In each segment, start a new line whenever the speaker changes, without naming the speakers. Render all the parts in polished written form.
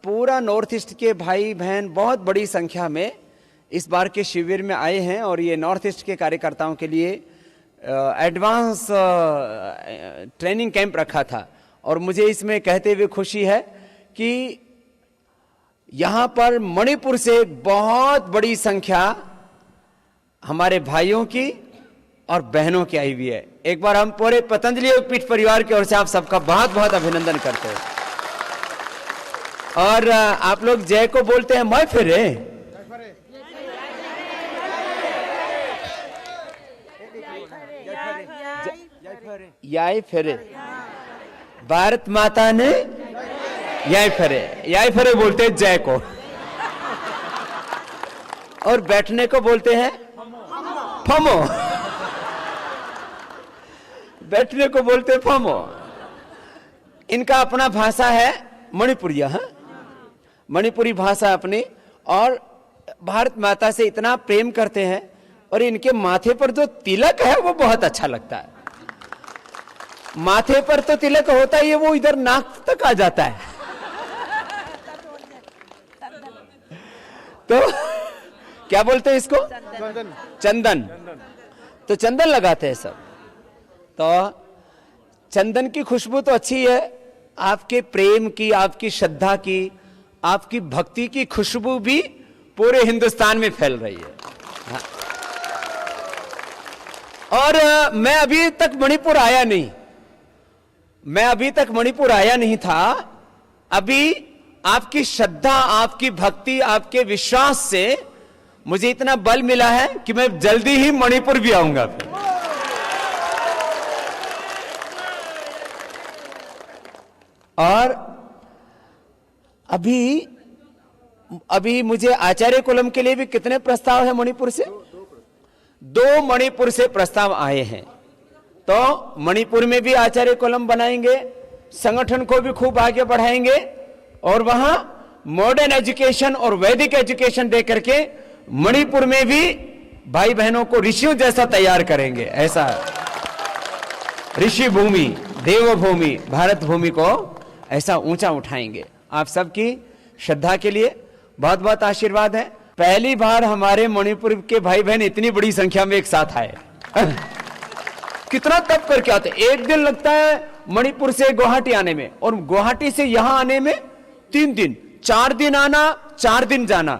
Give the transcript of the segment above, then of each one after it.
पूरा north east के भाई बहन बहुत बड़ी संख्या में इस बार के शिविर में आए हैं और ये नॉर्थ ईस्ट के कार्यकर्ताओं के लिए एडवांस ट्रेनिंग कैंप रखा था। और मुझे इसमें कहते हुए खुशी है कि यहाँ पर मणिपुर से बहुत बड़ी संख्या हमारे भाइयों की और बहनों की आई हुई है। एक बार हम पूरे पतंजलि योगपीठ परिवार की ओर से आप सबका बहुत बहुत अभिनंदन करते हैं। और आप लोग जय को बोलते हैं मैं फिरे, याय फिरे, भारत माता ने याय फिरे बोलते हैं जय को। और बैठने को बोलते हैं फमो, बैठने को बोलते फमो। इनका अपना भाषा है मणिपुरिया, है मणिपुरी भाषा अपनी। और भारत माता से इतना प्रेम करते हैं और इनके माथे पर जो तिलक है वो बहुत अच्छा लगता है। माथे पर तो तिलक होता ही है, वो इधर नाक तक आ जाता है। तो क्या बोलते हैं इसको? चंदन। तो चंदन लगाते हैं सब। तो चंदन की खुशबू तो अच्छी है, आपके प्रेम की, आपकी श्रद्धा की, आपकी भक्ति की खुशबू भी पूरे हिंदुस्तान में फैल रही है। हाँ। और मैं अभी तक मणिपुर आया नहीं, मैं अभी तक मणिपुर आया नहीं था। अभी आपकी श्रद्धा, आपकी भक्ति, आपके विश्वास से मुझे इतना बल मिला है कि मैं जल्दी ही मणिपुर भी आऊंगा। और अभी मुझे आचार्य कुलम के लिए भी कितने प्रस्ताव है मणिपुर से? 2 मणिपुर से प्रस्ताव आए हैं। तो मणिपुर में भी आचार्य कुलम बनाएंगे, संगठन को भी खूब आगे बढ़ाएंगे और वहां मॉडर्न एजुकेशन और वैदिक एजुकेशन दे करके मणिपुर में भी भाई बहनों को ऋषियों जैसा तैयार करेंगे। ऐसा ऋषि भूमि, देवभूमि, भारत भूमि को ऐसा ऊंचा उठाएंगे। आप सबकी श्रद्धा के लिए बहुत बहुत आशीर्वाद है। पहली बार हमारे मणिपुर के भाई बहन इतनी बड़ी संख्या में एक साथ आए। कितना तप करके आते, एक दिन लगता है मणिपुर से गुवाहाटी आने में और गुवाहाटी से यहां आने में 3 दिन, 4 दिन आना, 4 दिन जाना।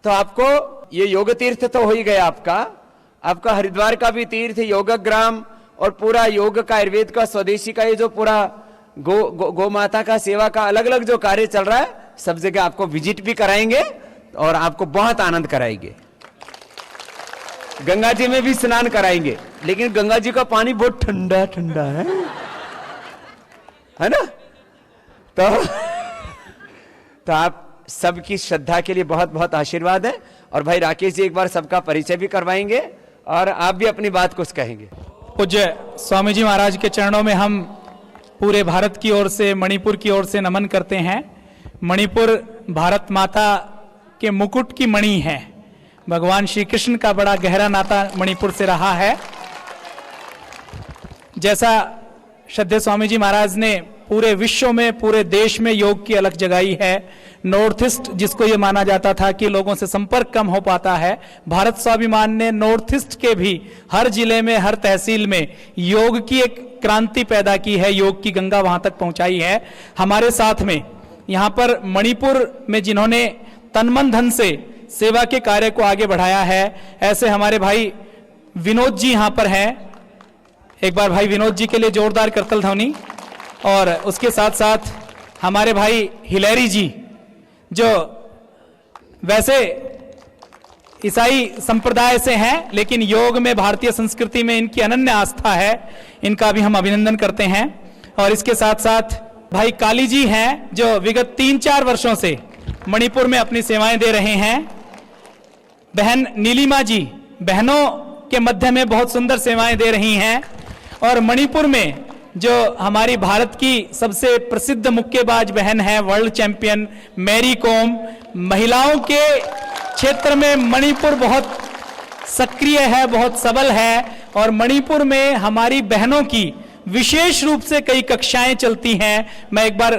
तो आपको ये योग तीर्थ तो हो ही गया आपका हरिद्वार का भी तीर्थ, योगग्राम और पूरा योग का, आयुर्वेद का, स्वदेशी का, ये जो पूरा गो माता का सेवा का अलग अलग जो कार्य चल रहा है, सब जगह आपको विजिट भी कराएंगे और आपको बहुत आनंद कराएंगे। गंगा जी में भी स्नान कराएंगे, लेकिन गंगा जी का पानी बहुत ठंडा ठंडा है ना? तो आप सबकी श्रद्धा के लिए बहुत बहुत आशीर्वाद है। और भाई राकेश जी एक बार सबका परिचय भी करवाएंगे और आप भी अपनी बात कुछ कहेंगे।
पूज्य स्वामी जी महाराज के चरणों में हम पूरे भारत की ओर से, मणिपुर की ओर से नमन करते हैं। मणिपुर भारत माता के मुकुट की मणि है। भगवान श्री कृष्ण का बड़ा गहरा नाता मणिपुर से रहा है। जैसा श्रद्धेय स्वामी जी महाराज ने पूरे विश्व में, पूरे देश में योग की अलग जगाई है। नॉर्थ ईस्ट, जिसको ये माना जाता था कि लोगों से संपर्क कम हो पाता है, भारत स्वाभिमान ने नॉर्थ ईस्ट के भी हर जिले में, हर तहसील में योग की एक क्रांति पैदा की है, योग की गंगा वहां तक पहुंचाई है। हमारे साथ में यहाँ पर मणिपुर में जिन्होंने तन मन धन से सेवा के कार्य को आगे बढ़ाया है, ऐसे हमारे भाई विनोद जी यहाँ पर हैं। एक बार भाई विनोद जी के लिए जोरदार करतल ध्वनि। और उसके साथ साथ हमारे भाई हिलेरी जी, जो वैसे ईसाई संप्रदाय से हैं, लेकिन योग में, भारतीय संस्कृति में इनकी अनन्य आस्था है। इनका भी हम अभिनंदन करते हैं। और इसके साथ साथ भाई काली जी हैं, जो विगत 3-4 वर्षों से मणिपुर में अपनी सेवाएं दे रहे हैं। बहन नीलिमा जी बहनों के मध्य में बहुत सुंदर सेवाएं दे रही हैं। और मणिपुर में जो हमारी भारत की सबसे प्रसिद्ध मुक्केबाज बहन है, वर्ल्ड चैंपियन मैरी कॉम, महिलाओं के क्षेत्र में मणिपुर बहुत सक्रिय है, बहुत सबल है। और मणिपुर में हमारी बहनों की विशेष रूप से कई कक्षाएं चलती हैं। मैं एक बार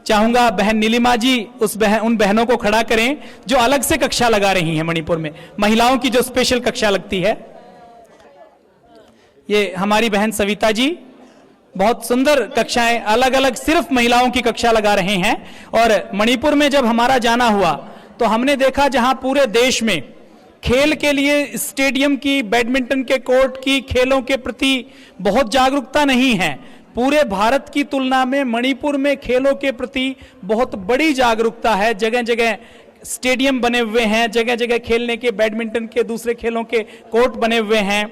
चाहूंगा बहन नीलिमा जी उन बहनों को खड़ा करें जो अलग से कक्षा लगा रही हैं मणिपुर में, महिलाओं की जो स्पेशल कक्षा लगती है। ये हमारी बहन सविता जी बहुत सुंदर कक्षाएं अलग अलग सिर्फ महिलाओं की कक्षा लगा रहे हैं। और मणिपुर में जब हमारा जाना हुआ तो हमने देखा जहां पूरे देश में खेल के लिए स्टेडियम की, बैडमिंटन के कोर्ट की, खेलों के प्रति बहुत जागरूकता नहीं है, पूरे भारत की तुलना में मणिपुर में खेलों के प्रति बहुत बड़ी जागरूकता है। जगह जगह स्टेडियम बने हुए हैं, जगह जगह खेलने के, बैडमिंटन के, दूसरे खेलों के कोर्ट बने हुए हैं।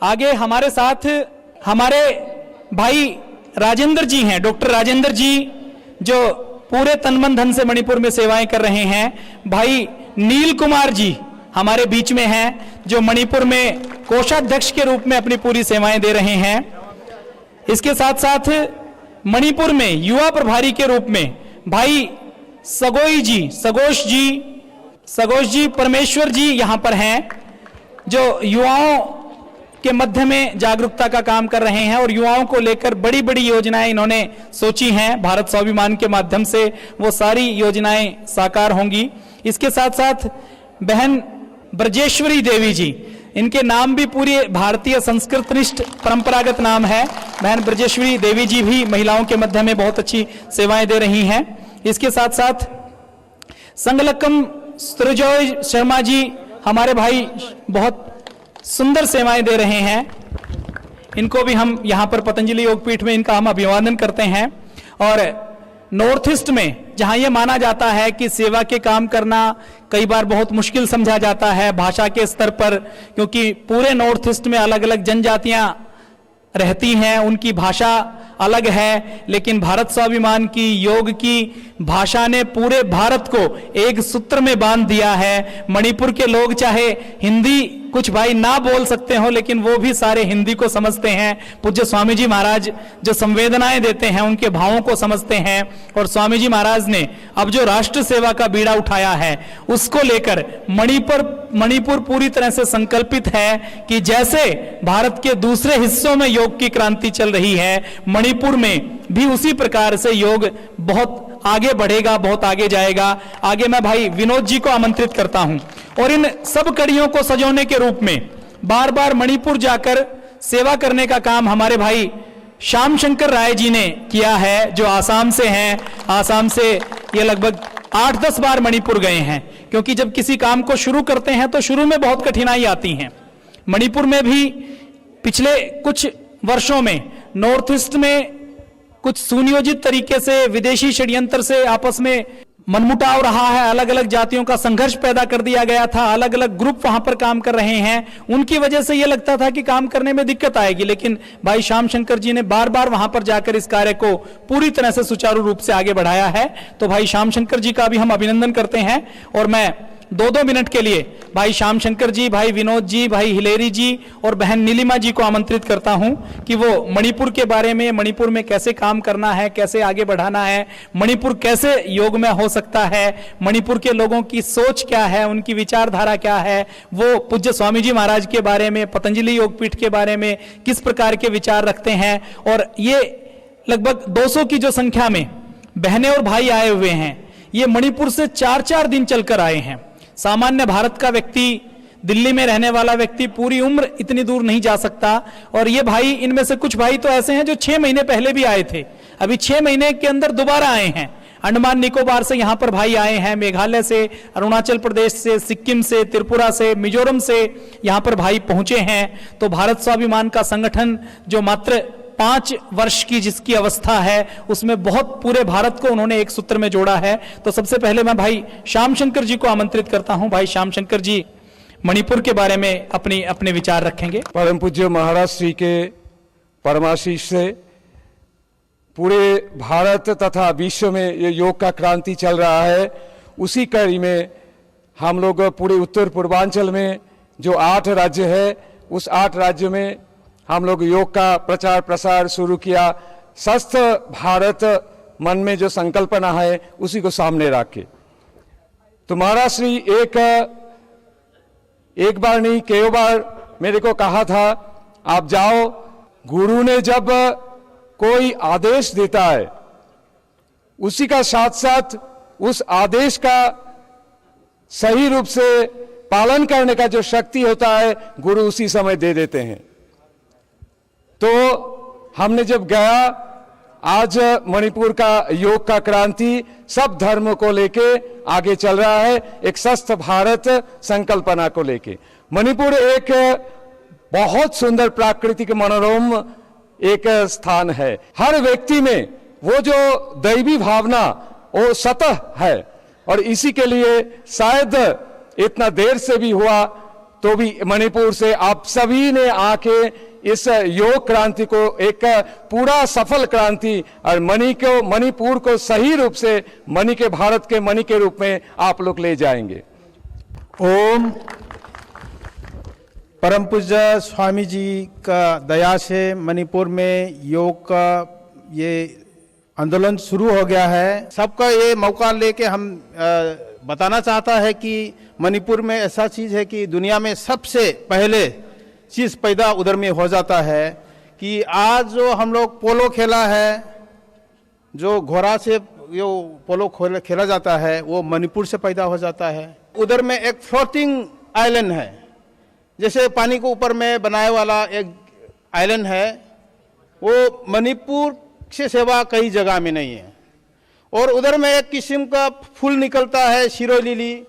आगे हमारे साथ हमारे भाई राजेंद्र जी हैं, डॉक्टर राजेंद्र जी, जो पूरे तन मन धन से मणिपुर में सेवाएं कर रहे हैं। भाई नील कुमार जी हमारे बीच में हैं, जो मणिपुर में कोषाध्यक्ष के रूप में अपनी पूरी सेवाएं दे रहे हैं। इसके साथ साथ मणिपुर में युवा प्रभारी के रूप में भाई सगोश जी परमेश्वर जी यहां पर हैं, जो युवाओं के मध्य में जागरूकता का काम कर रहे हैं और युवाओं को लेकर बड़ी बड़ी योजनाएं इन्होंने सोची हैं। भारत स्वाभिमान के माध्यम से वो सारी योजनाएं साकार होंगी। इसके साथ साथ बहन ब्रजेश्वरी देवी जी, इनके नाम भी पूरी भारतीय संस्कृतनिष्ठ परंपरागत नाम है। बहन ब्रजेश्वरी देवी जी भी महिलाओं के मध्य में बहुत अच्छी सेवाएं दे रही हैं। इसके साथ साथ संगलक्कम सुरजॉय शर्मा जी हमारे भाई बहुत सुंदर सेवाएं दे रहे हैं। इनको भी हम यहां पर पतंजलि योगपीठ में इनका हम अभिवादन करते हैं। और नॉर्थ ईस्ट में जहां यह माना जाता है कि सेवा के काम करना कई बार बहुत मुश्किल समझा जाता है भाषा के स्तर पर, क्योंकि पूरे नॉर्थ ईस्ट में अलग अलग जनजातियां रहती हैं, उनकी भाषा अलग है, लेकिन भारत स्वाभिमान की योग की भाषा ने पूरे भारत को एक सूत्र में बांध दिया है। मणिपुर के लोग चाहे हिंदी कुछ भाई ना बोल सकते हो, लेकिन वो भी सारे हिंदी को समझते हैं। पूज्य स्वामी जी महाराज जो संवेदनाएं देते हैं उनके भावों को समझते हैं। और स्वामी जी महाराज ने अब जो राष्ट्र सेवा का बीड़ा उठाया है उसको लेकर मणिपुर पूरी तरह से संकल्पित है कि जैसे भारत के दूसरे हिस्सों में योग की क्रांति चल रही है, मणिपुर में भी उसी प्रकार से योग बहुत आगे बढ़ेगा, बहुत आगे जाएगा। आगे मैं भाई विनोद जी को आमंत्रित करता हूं और इन सब कड़ियों को सजोने के रूप में बार बार मणिपुर जाकर सेवा करने का काम हमारे भाई श्याम शंकर राय जी ने किया है, जो आसाम से हैं। आसाम से ये लगभग 8-10 बार मणिपुर गए हैं, क्योंकि जब किसी काम को शुरू करते हैं तो शुरू में बहुत कठिनाई आती हैं। मणिपुर में भी पिछले कुछ वर्षों में नॉर्थ ईस्ट में कुछ सुनियोजित तरीके से विदेशी षड्यंत्र से आपस में मनमुटाव रहा है, अलग अलग जातियों का संघर्ष पैदा कर दिया गया था, अलग अलग ग्रुप वहां पर काम कर रहे हैं। उनकी वजह से यह लगता था कि काम करने में दिक्कत आएगी, लेकिन भाई श्याम शंकर जी ने बार बार वहां पर जाकर इस कार्य को पूरी तरह से सुचारू रूप से आगे बढ़ाया है। तो भाई श्याम शंकर जी का भी हम अभिनंदन करते हैं। और मैं 2-2 मिनट के लिए भाई श्याम शंकर जी, भाई विनोद जी, भाई हिलेरी जी और बहन नीलिमा जी को आमंत्रित करता हूं कि वो मणिपुर के बारे में, मणिपुर में कैसे काम करना है, कैसे आगे बढ़ाना है, मणिपुर कैसे योग में हो सकता है, मणिपुर के लोगों की सोच क्या है, उनकी विचारधारा क्या है, वो पूज्य स्वामी जी महाराज के बारे में, पतंजलि योगपीठ के बारे में किस प्रकार के विचार रखते हैं। और ये लगभग 200 की जो संख्या में बहनें और भाई आए हुए हैं, ये मणिपुर से 4-4 दिन चलकर आए हैं। सामान्य भारत का व्यक्ति, दिल्ली में रहने वाला व्यक्ति पूरी उम्र इतनी दूर नहीं जा सकता। और ये भाई, इनमें से कुछ भाई तो ऐसे हैं जो 6 महीने पहले भी आए थे, अभी 6 महीने के अंदर दोबारा आए हैं। अंडमान निकोबार से यहां पर भाई आए हैं, मेघालय से, अरुणाचल प्रदेश से, सिक्किम से, त्रिपुरा से, मिजोरम से यहां पर भाई पहुंचे हैं। तो भारत स्वाभिमान का संगठन जो मात्र 5 वर्ष की जिसकी अवस्था है, उसमें बहुत पूरे भारत को उन्होंने एक सूत्र में जोड़ा है। तो सबसे पहले मैं भाई श्याम शंकर जी को आमंत्रित करता हूं। भाई श्याम शंकर जी मणिपुर के बारे में अपने विचार रखेंगे।
परम पूज्य महाराज श्री के परमाशीष से पूरे भारत तथा विश्व में ये योग का क्रांति चल रहा है। उसी कड़ी में हम लोग पूरे उत्तर पूर्वांचल में जो 8 राज्य है, उस 8 राज्यों में हम लोग योग का प्रचार प्रसार शुरू किया। स्वस्थ भारत मन में जो संकल्पना है उसी को सामने रख के। तो महाराज श्री एक बार नहीं कई बार मेरे को कहा था, आप जाओ। गुरु ने जब कोई आदेश देता है उसी का साथ साथ उस आदेश का सही रूप से पालन करने का जो शक्ति होता है गुरु उसी समय दे देते हैं। तो हमने जब गया, आज मणिपुर का योग का क्रांति सब धर्मों को लेके आगे चल रहा है, एक स्वस्थ भारत संकल्पना को लेके। मणिपुर एक बहुत सुंदर प्राकृतिक मनोरम एक स्थान है। हर व्यक्ति में वो जो दैवी भावना वो सतह है, और इसी के लिए शायद इतना देर से भी हुआ तो भी मणिपुर से आप सभी ने आके इस योग क्रांति को एक पूरा सफल क्रांति और मणिपुर को सही रूप से मणि के भारत के मणि के रूप में आप लोग ले जाएंगे।
ओम। परम पूज्य स्वामी जी का दया से मणिपुर में योग का ये आंदोलन शुरू हो गया है। सबका ये मौका लेके हम बताना चाहता है कि मणिपुर में ऐसा चीज़ है कि दुनिया में सबसे पहले चीज़ पैदा उधर में हो जाता है कि आज जो हम लोग पोलो खेला है, जो घोड़ा से जो पोलो खेला जाता है वो मणिपुर से पैदा हो जाता है। उधर में एक फ्लोटिंग आइलैंड है, जैसे पानी को ऊपर में बनाए वाला एक आइलैंड है, वो मणिपुर से सेवा कई जगह में नहीं है। और उधर में एक किस्म का फूल निकलता है शिरो लिली,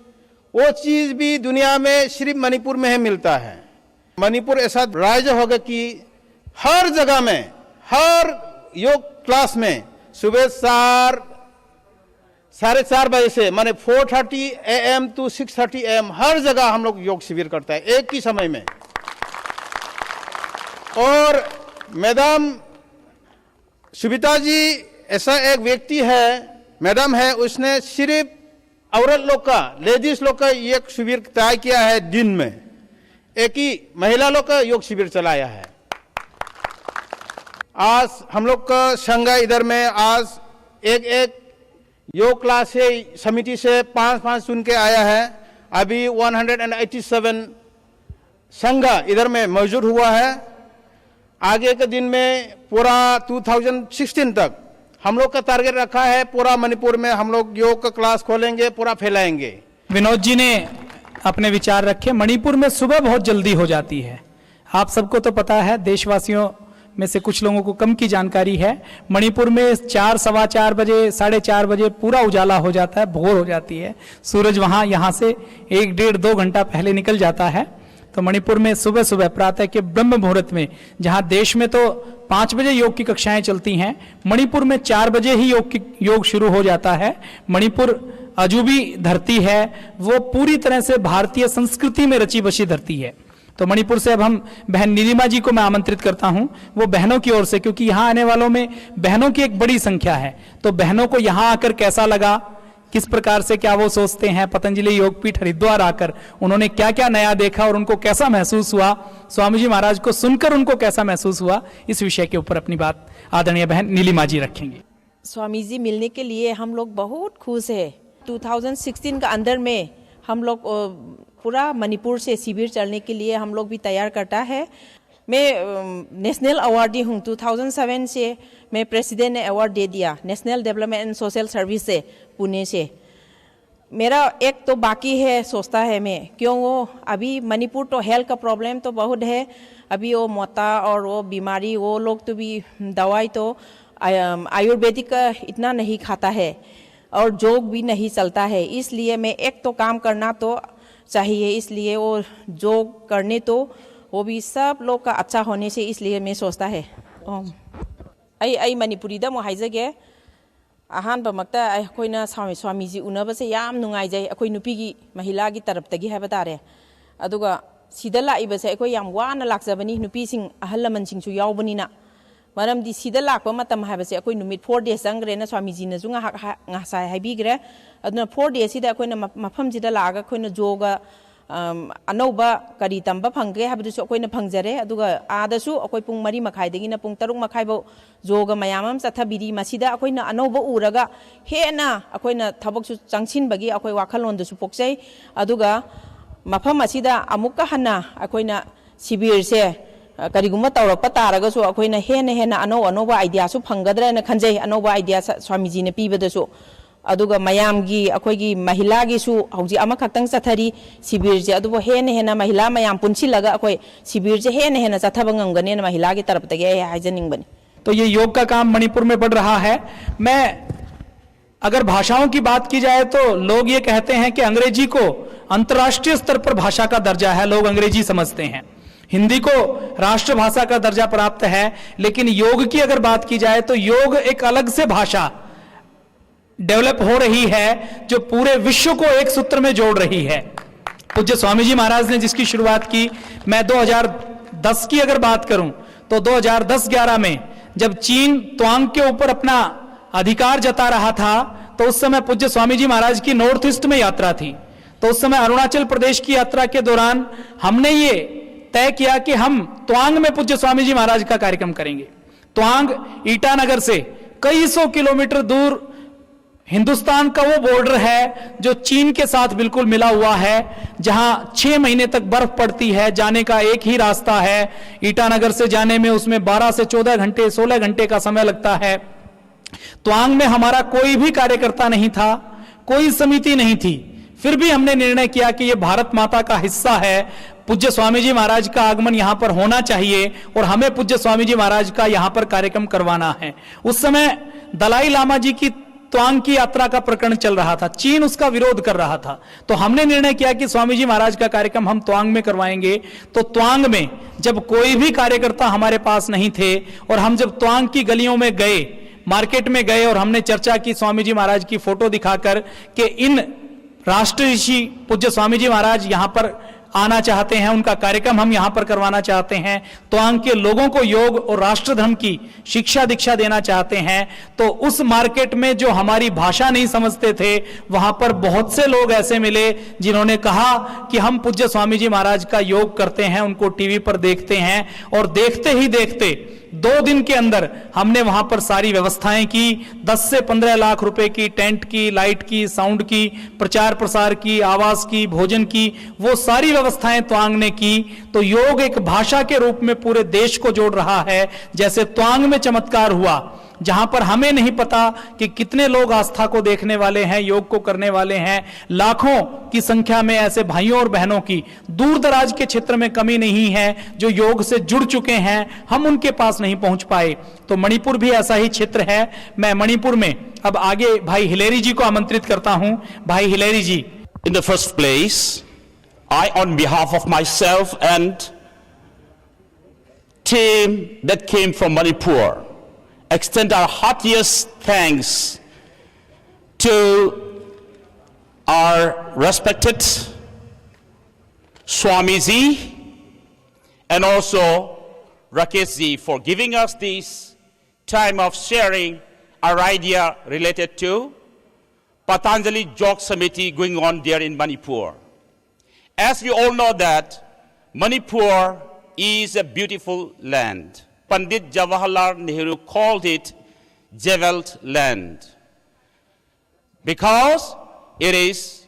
वो चीज़ भी दुनिया में सिर्फ मणिपुर में ही मिलता है। मणिपुर ऐसा राज्य होगा कि हर जगह में, हर योग क्लास में सुबह 4:30 बजे से माने 4:30 AM to 6:30 AM हर जगह हम लोग योग शिविर करता है एक ही समय में। और मैडम सुबिता जी ऐसा एक व्यक्ति है, मैडम है, उसने सिर्फ औरत लोग का, लेडीज लोग का एक शिविर तय किया है। दिन में एक ही महिला लोग का योग शिविर चलाया है। आज हम लोग का संघ इधर में आज एक योग क्लास से समिति से 5 चुन के आया है। अभी 187 संघ इधर में मौजूद हुआ है। आगे के दिन में पूरा 2016 तक हम लोग का टारगेट रखा है, पूरा मणिपुर में हम लोग योग का क्लास खोलेंगे, पूरा फैलाएंगे।
विनोद जी ने अपने विचार रखे। मणिपुर में सुबह बहुत जल्दी हो जाती है, आप सबको तो पता है, देशवासियों में से कुछ लोगों को कम की जानकारी है। मणिपुर में 4, सवा 4 बजे, 4:30 बजे पूरा उजाला हो जाता है, भोर हो जाती है। सूरज वहाँ यहाँ से 1, 1.5, 2 घंटा पहले निकल जाता है। तो मणिपुर में सुबह सुबह प्रातः के ब्रह्म मुहूर्त में, जहाँ देश में तो 5 बजे योग की कक्षाएं चलती हैं, मणिपुर में 4 बजे ही योग शुरू हो जाता है। मणिपुर अजूबी धरती है, वो पूरी तरह से भारतीय संस्कृति में रची बसी धरती है। तो मणिपुर से अब हम बहन नीलिमा जी को मैं आमंत्रित करता हूं, वो बहनों की ओर से, क्योंकि यहाँ आने वालों में बहनों की एक बड़ी संख्या है, तो बहनों को यहाँ आकर कैसा लगा, किस प्रकार से क्या वो सोचते हैं, पतंजलि योगपीठ हरिद्वार आकर उन्होंने क्या क्या नया देखा और उनको कैसा महसूस हुआ, स्वामी जी महाराज को सुनकर उनको कैसा महसूस हुआ, इस विषय के ऊपर अपनी बात आदरणीय बहन नीलिमा जी रखेंगे।
स्वामी जी मिलने के लिए हम लोग बहुत खुश है। 2016 का अंदर में हम लोग पूरा मणिपुर से शिविर चलने के लिए हम लोग भी तैयार करता है। मैं नेशनल अवार्डी हूँ। 2007 से मैं प्रेसिडेंट ने अवार्ड दे दिया national development and social service से, पुणे से। मेरा एक तो बाकी है, सोचता है मैं, क्यों वो अभी मणिपुर तो हेल्थ का प्रॉब्लम तो बहुत है, अभी वो मोटा और वो बीमारी, वो लोग तो भी दवाई तो आयुर्वेदिक का इतना नहीं खाता है और जोग भी नहीं चलता है। इसलिए मैं एक तो काम करना तो चाहिए, इसलिए वो जोग करने तो वो भी सब लोग का अच्छा होने से, इसलिए मैं सोचता है। आई मणिपुरी दा मो हाइजगे अहानबमक्ता अखोइना स्वामी जी उनबसे याम नुंगाइजै, अखोइ नुपीगी महिलागी तरफतगी हाइबा तारे। अदुगा सिदा लाइबसे अखोइ याम वाना लाक्जबनी, नुपीसिंग अहल लमनसिंगसु यावबनिना। मरमदी सिदा लाकपा मतम हाइबसे अखोइ नुमित 4 डेज चंग्रेना स्वामी जी नजु ngaसाय हाइबिग्रे। अदुना 4 डेज सिदा अखोइना मफम सिदा लागा अखोइना जोगा अनौबा करी तंबा फंगे हाबदुसु अखोइना फंगजरे। अदुगा आदसु अखोइ पुंग 4 मखाइदगिना पुंग 3 मखाइबो जोगा मयामम चथबिरी। मसिदा अखोइना अनौबा उरगा हेना अखोइना थबकसु चंगसिनबगी अखोइ वाखलोंदसु पोक्सै। अदुगा मफम असिदा अमुक्का हन्ना अखोइना शिविर से करीगुम्बा तौरक्पा तारगसु अखोइना हेन हेन अनौबा आइडियासु फंगद्रेना खंजै अनौबा आइडिया स्वामीजी ने पीबदसु अदुगा मयामगी अखोइगी महिलागिसु हौजी अमखक्तंग चथरी शिविरजे अदुबो हेन हेन महिला मयाम पुनसिलगा अखोइ शिविरजे हेन हेन चथबा ngangane महिलागी तरफतगे हाइजनिंगबनी।
तो ये योग का काम मणिपुर में बढ़ रहा है। मैं अगर भाषाओं की बात की जाए तो लोग ये कहते हैं कि अंग्रेजी को अंतर्राष्ट्रीय स्तर पर भाषा का दर्जा है, लोग अंग्रेजी समझते हैं। हिंदी को राष्ट्रभाषा का दर्जा प्राप्त है, लेकिन योग की अगर बात की जाए तो योग एक अलग से भाषा डेवलप हो रही है जो पूरे विश्व को एक सूत्र में जोड़ रही है। पूज्य स्वामी जी महाराज ने जिसकी शुरुआत की, मैं 2010 की अगर बात करूं तो 2010-11 में जब चीन त्वांग के ऊपर अपना अधिकार जता रहा था तो उस समय पूज्य स्वामी जी महाराज की नॉर्थ ईस्ट में यात्रा थी। तो उस समय अरुणाचल प्रदेश की यात्रा के दौरान हमने ये तय किया कि हम त्वांग में पूज्य स्वामी जी महाराज का कार्यक्रम करेंगे। त्वांग ईटानगर से कई सौ किलोमीटर दूर हिंदुस्तान का वो बॉर्डर है जो चीन के साथ बिल्कुल मिला हुआ है, जहां 6 महीने तक बर्फ पड़ती है। जाने का एक ही रास्ता है, ईटानगर से जाने में उसमें 12 से 14 घंटे 16 घंटे का समय लगता है। त्वांग में हमारा कोई भी कार्यकर्ता नहीं था, कोई समिति नहीं थी, फिर भी हमने निर्णय किया कि यह भारत माता का हिस्सा है, पूज्य स्वामी जी महाराज का आगमन यहां पर होना चाहिए और हमें पूज्य स्वामी जी महाराज का यहां पर कार्यक्रम करवाना है। उस समय दलाई लामा जी की त्वांग की यात्रा का प्रकरण चल रहा था, चीन उसका विरोध कर रहा था। तो हमने निर्णय किया कि स्वामी जी महाराज का कार्यक्रम हम त्वांग में करवाएंगे। तो त्वांग में जब कोई भी कार्यकर्ता हमारे पास नहीं थे और हम जब त्वांग की गलियों में गए, मार्केट में गए और हमने चर्चा की स्वामी जी महाराज की फोटो दिखाकर कि इन राष्ट्र ऋषि पूज्य स्वामी जी महाराज यहां पर आना चाहते हैं, उनका कार्यक्रम हम यहां पर करवाना चाहते हैं, त्वांग के लोगों को योग और राष्ट्र धर्म की शिक्षा दीक्षा देना चाहते हैं। तो उस मार्केट में जो हमारी भाषा नहीं समझते थे, वहां पर बहुत से लोग ऐसे मिले जिन्होंने कहा कि हम पूज्य स्वामी जी महाराज का योग करते हैं, उनको टीवी पर देखते हैं। और देखते ही देखते 2 दिन के अंदर हमने वहां पर सारी व्यवस्थाएं की। 10 से 15 लाख रुपए की टेंट की, लाइट की, साउंड की, प्रचार प्रसार की, आवास की, भोजन की, वो सारी व्यवस्थाएं त्वांग ने की। तो योग एक भाषा के रूप में पूरे देश को जोड़ रहा है। जैसे त्वांग में चमत्कार हुआ, जहां पर हमें नहीं पता कि कितने लोग आस्था को देखने वाले हैं, योग को करने वाले हैं, लाखों की संख्या में ऐसे भाइयों और बहनों की दूर दराज के क्षेत्र में कमी नहीं है जो योग से जुड़ चुके हैं, हम उनके पास नहीं पहुंच पाए। तो मणिपुर भी ऐसा ही क्षेत्र है। मैं मणिपुर में अब आगे भाई हिलेरी जी को आमंत्रित करता हूं। भाई Hillary ji.
In the first place, I, on behalf of myself and team that came from Manipur, extend our heartiest thanks to our respected Swamiji and also Rakesh ji for giving us this time of sharing our idea related to Patanjali Jog Samiti going on there in Manipur. As we all know that Manipur is a beautiful land. Pandit Jawaharlal Nehru called it Jeweled Land because it is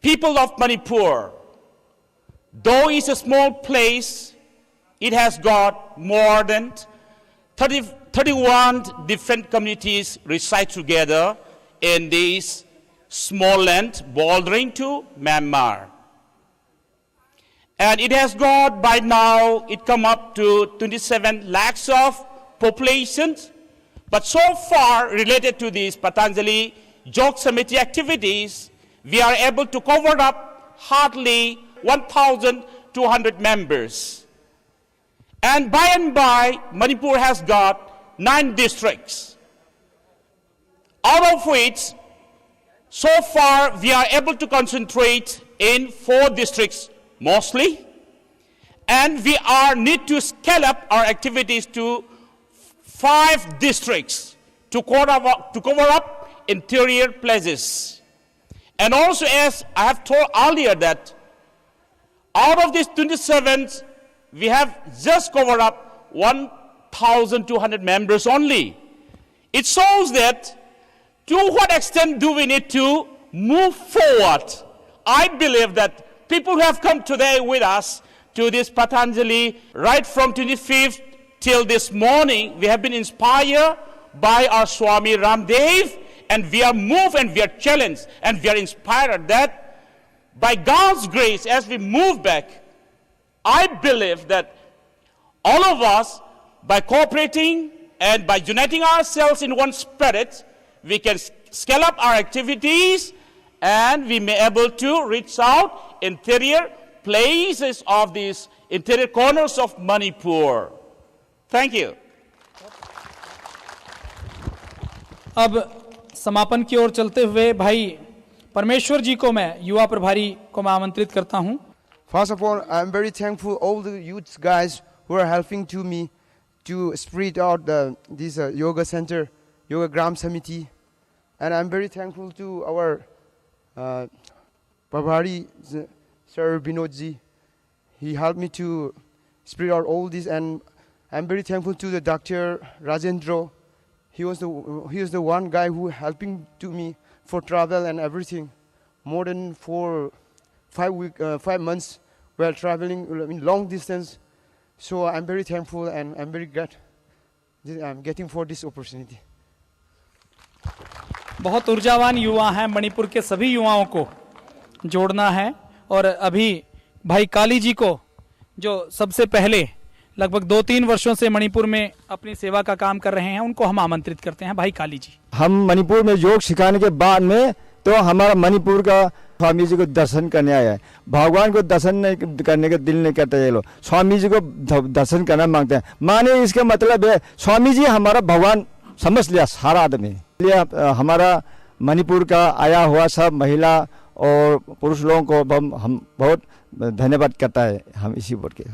people of Manipur. Though it's a small place, it has got more than 31 different communities reside together in this small land bordering to Myanmar. And it has got, by now, it come up to 27 lakhs of population. But so far, related to these Patanjali Jog Samiti activities, we are able to cover up hardly 1,200 members. And by, Manipur has got 9 districts, out of which, so far, we are able to concentrate in 4 districts mostly, and we need to scale up our activities to 5 districts to cover up interior places. And also, as I have told earlier, that out of these 27, we have just covered up 1,200 members only. It shows that to what extent do we need to move forward? I believe that people who have come today with us to this Patanjali right from 25th till this morning. We have been inspired by our Swami Ramdev, and we are moved and we are challenged and we are inspired that by God's grace, as we move back, I believe that all of us, by cooperating and by uniting ourselves in one spirit, we can scale up our activities and we may able to reach out interior places of these interior corners of Manipur. Thank you.
अब समापन की ओर चलते हुए भाई परमेश्वर जी को मैं युवा प्रभारी को मैं आमंत्रित करता हूं।
First of all, I'm very thankful all the youth guys who are helping to me to spread out this yoga center, Yoga Gram Samiti, and I'm very thankful to our Prabhari Sir Binodji. He helped me to spread out all this, and I'm very thankful to the Dr. Rajendra. He was the one guy who helping to me for travel and everything. More than 5 months we are traveling in long distance. So I'm very thankful and I'm very glad that I'm getting for this opportunity.
बहुत ऊर्जावान युवा हैं, मणिपुर के सभी युवाओं को जोड़ना है। और अभी भाई काली जी को, जो सबसे पहले लगभग 2-3 वर्षों से मणिपुर में अपनी सेवा का काम कर रहे हैं, उनको हम आमंत्रित करते हैं। भाई काली जी,
हम मणिपुर में योग सिखाने के बाद में तो हमारा मणिपुर का स्वामी जी को दर्शन करने आया है। भगवान को दर्शन नहीं करने का दिल नहीं करता ये लोग, स्वामी जी को दर्शन करना मांगते हैं। माने इसका मतलब है स्वामी जी हमारा भगवान समझ लिया सारा आदमी। इसलिए हमारा मणिपुर का आया हुआ सब महिला और पुरुष लोगों को हम बहुत धन्यवाद करता है, हम इसी बोल के।